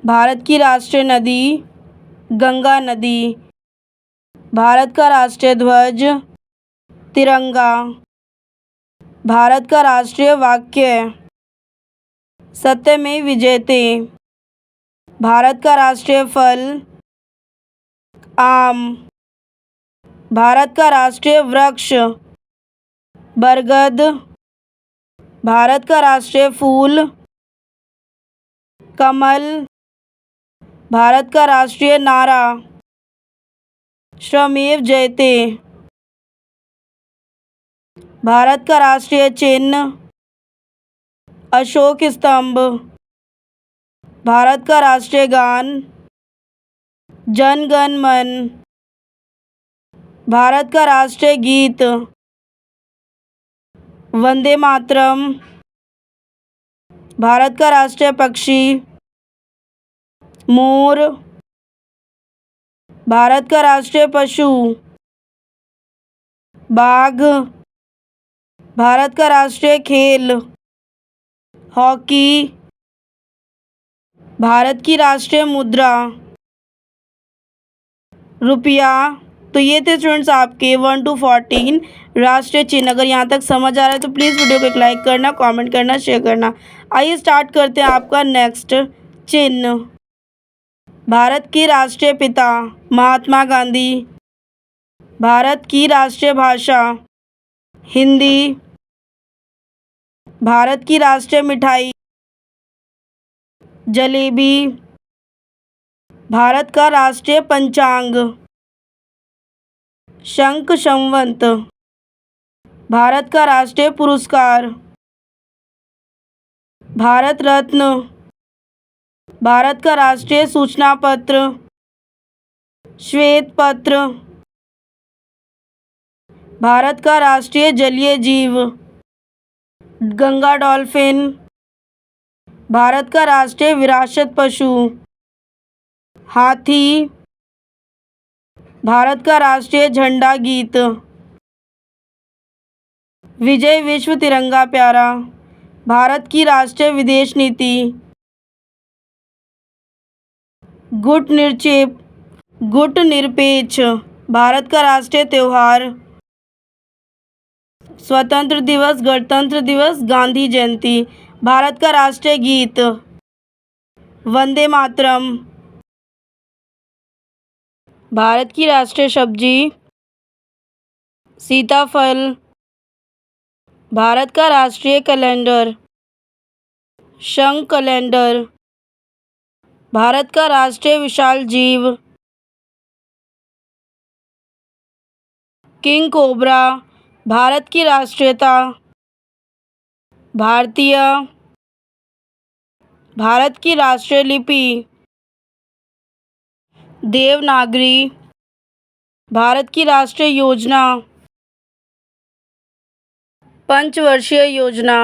भारत की राष्ट्रीय नदी गंगा नदी। भारत का राष्ट्रीय ध्वज तिरंगा। भारत का राष्ट्रीय वाक्य सत्यमेव जयते। भारत का राष्ट्रीय फल आम। भारत का राष्ट्रीय वृक्ष बरगद। भारत का राष्ट्रीय फूल कमल। भारत का राष्ट्रीय नारा श्रमेव जयते। भारत का राष्ट्रीय चिन्ह अशोक स्तंभ। भारत का राष्ट्रीय गान जन गण मन। भारत का राष्ट्रीय गीत वंदे मातरम। भारत का राष्ट्रीय पक्षी मोर। भारत का राष्ट्रीय पशु बाघ। भारत का राष्ट्रीय खेल हॉकी। भारत की राष्ट्रीय मुद्रा रुपया। तो ये थे स्टूडेंट्स आपके 1 to 14 राष्ट्रीय चिन्ह। अगर यहाँ तक समझ आ रहा है तो प्लीज़ वीडियो को एक लाइक करना, कमेंट करना, शेयर करना। आइए स्टार्ट करते हैं आपका नेक्स्ट चिन्ह। भारत की राष्ट्रीय पिता महात्मा गांधी। भारत की राष्ट्रीय भाषा हिंदी। भारत की राष्ट्रीय मिठाई जलेबी। भारत का राष्ट्रीय पंचांग शंख संवत। भारत का राष्ट्रीय पुरस्कार भारत रत्न। भारत का राष्ट्रीय सूचना पत्र श्वेत पत्र। भारत का राष्ट्रीय जलीय जीव गंगा डॉल्फिन। भारत का राष्ट्रीय विरासत पशु हाथी। भारत का राष्ट्रीय झंडा गीत विजय विश्व तिरंगा प्यारा। भारत की राष्ट्रीय विदेश नीति गुटनिरपेक्ष। भारत का राष्ट्रीय त्योहार स्वतंत्र दिवस, गणतंत्र दिवस, गांधी जयंती। भारत का राष्ट्रीय गीत वंदे मातरम। भारत की राष्ट्रीय सब्जी सीताफल। भारत का राष्ट्रीय कैलेंडर शंख कैलेंडर। भारत का राष्ट्रीय विशाल जीव किंग कोबरा। भारत की राष्ट्रीयता भारतीय। भारत की राष्ट्रीय लिपि देवनागरी। भारत की राष्ट्रीय योजना पंचवर्षीय योजना।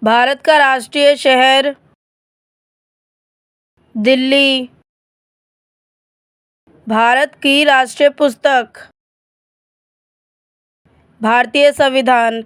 भारत का राष्ट्रीय शहर दिल्ली। भारत की राष्ट्रीय पुस्तक भारतीय संविधान।